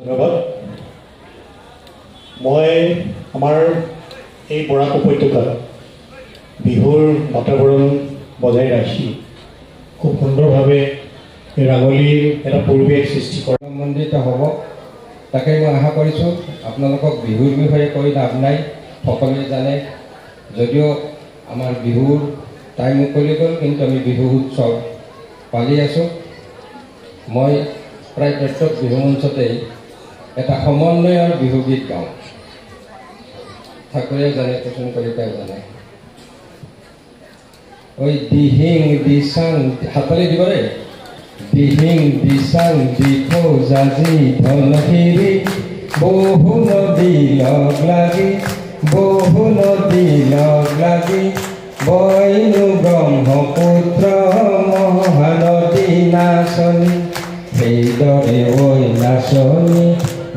ধন্যবাদ। মই আমাৰ এই বৰাক উপত্যকাত বিহুৰ বাতাবৰণ বজাই ৰাখি খুব সুন্দৰভাৱে এই ৰাঙলীৰ এটা পৰিৱেশ সৃষ্টি কৰা সম্বন্ধিত হ'ব। তাকে মই আশা কৰিছোঁ আপোনালোকক বিহুৰ বিষয়ে কৈ লাভ নাই, সকলোৱে জানে। যদিও আমাৰ বিহুৰ টাইম উকলি গ'ল, কিন্তু আমি বিহু উৎসৱ পালি আছোঁ। মই প্ৰায় প্ৰত্যেক বিহু মঞ্চতেই এটা সমন্বয়ৰ বিহুগীত গাওঁ। ঠাকুৰেও জানে, প্ৰচুৰ কলিতাও জানে। ঐ দিহিং দিচাং হাতলে দিব দেই। দিহিং দিচাং দিখৌ জাজি ধনশিৰি বহু নদী লগ লাগি বহু নদী লগ লাগি বৈনু ব্ৰহ্মপুত্ৰ মহানদী নাচনি সেইদৰে ঐ নাচনি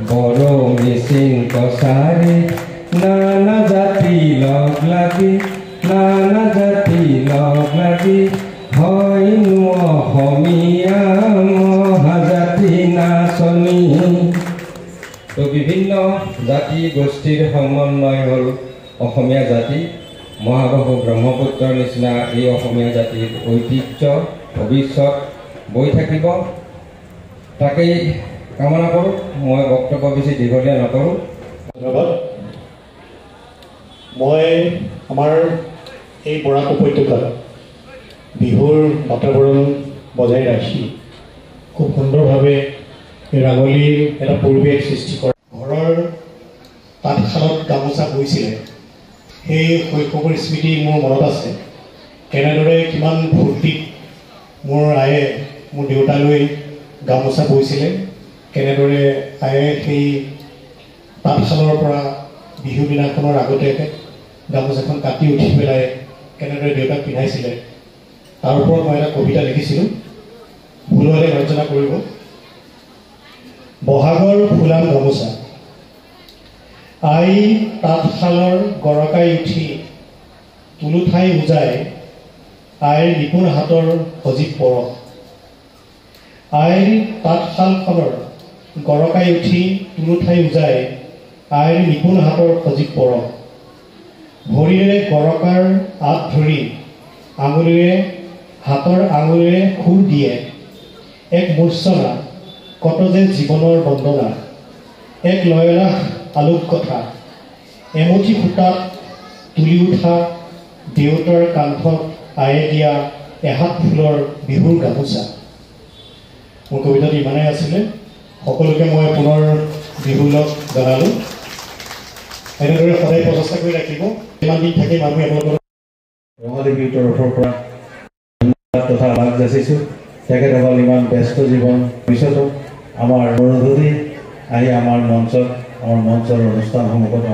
বড়ো মিচিং কছাৰী নানা জাতি লগ লাগি নানা জাতি লগ লাগি হয়নো অসমীয়া মহাজাতি নাচনি। তো বিভিন্ন জাতি গোষ্ঠীৰ সমন্বয় হ'ল অসমীয়া জাতি। মহাবাহু ব্ৰহ্মপুত্ৰৰ নিচিনা এই অসমীয়া জাতিৰ ঐতিহ্য ভৱিষ্যত বৈ থাকিব, তাকেই কামনা কৰোঁ। মই বক্তব্য বেছি দীঘলীয়া নকৰোঁ। ধন্যবাদ। মই আমাৰ এই বৰাক উপত্যকাত বিহুৰ বাতাবৰণ বজাই ৰাখি খুব সুন্দৰভাৱে এই ৰাঙলীৰ এটা পৰিৱেশ সৃষ্টি কৰা। ঘৰৰ তাঁতশালত গামোচা বৈছিলে, সেই শৈশৱৰ স্মৃতি মোৰ মনত আছে। কেনেদৰে কিমান ফূৰ্তিত মোৰ আয়ে মোৰ দেউতালৈ গামোচা বৈছিলে, কেনেদৰে আয়ে সেই তাঁতশালৰ পৰা বিহু দিনাখনৰ আগতীয়াকৈ গামোচাখন কাটি উঠি পেলাই কেনেদৰে দেউতাক পিন্ধাইছিলে, তাৰ ওপৰত মই এটা কবিতা লিখিছিলোঁ। ভুল হ'লে ৰচনা কৰিব। বহাগৰ ফুলাম গামোচা আই তাঁতশালৰ গৰকাই উঠি তুলু ঠাই উজাই আইৰ নিপুণ হাতৰ সজীৱ পৰশ। আইৰ তাঁতশালখনৰ গৰকাই উঠি তুলু ঠাই উজাই আইৰ নিপুণ হাতৰ সজীৱ পৰশ। ভৰিৰে গৰকাৰ আঁত ধৰি আঙুলিৰে হাতৰ আঙুলিৰে খুৰ দিয়ে এক মূৰ্ছনা কত যে জীৱনৰ বন্দনা। এক লয়লাস আলোক কথা এমুঠি সূতাত তুলি উঠা দেউতাৰ কান্ধত আয়ে দিয়া এহাত ফুলৰ বিহুৰ গামোচা। মোৰ কবিতাটো ইমানেই আছিলে। সকলোকে মই পুনৰ বিহু লগ জনালোঁ। এনেদৰে সদায় প্ৰচেষ্টা কৰি ৰাখিব। ইমান দিন থাকি মানুহ আপোনালোকৰ ৰঙাদেৱীৰ তৰফৰ পৰা তথা লাভ যাচিছোঁ। তেখেতসকল ইমান ব্যস্ত জীৱন পিছতো আমাৰ অনুৰোধী আহি আমাৰ মঞ্চৰ অনুষ্ঠানসমূহত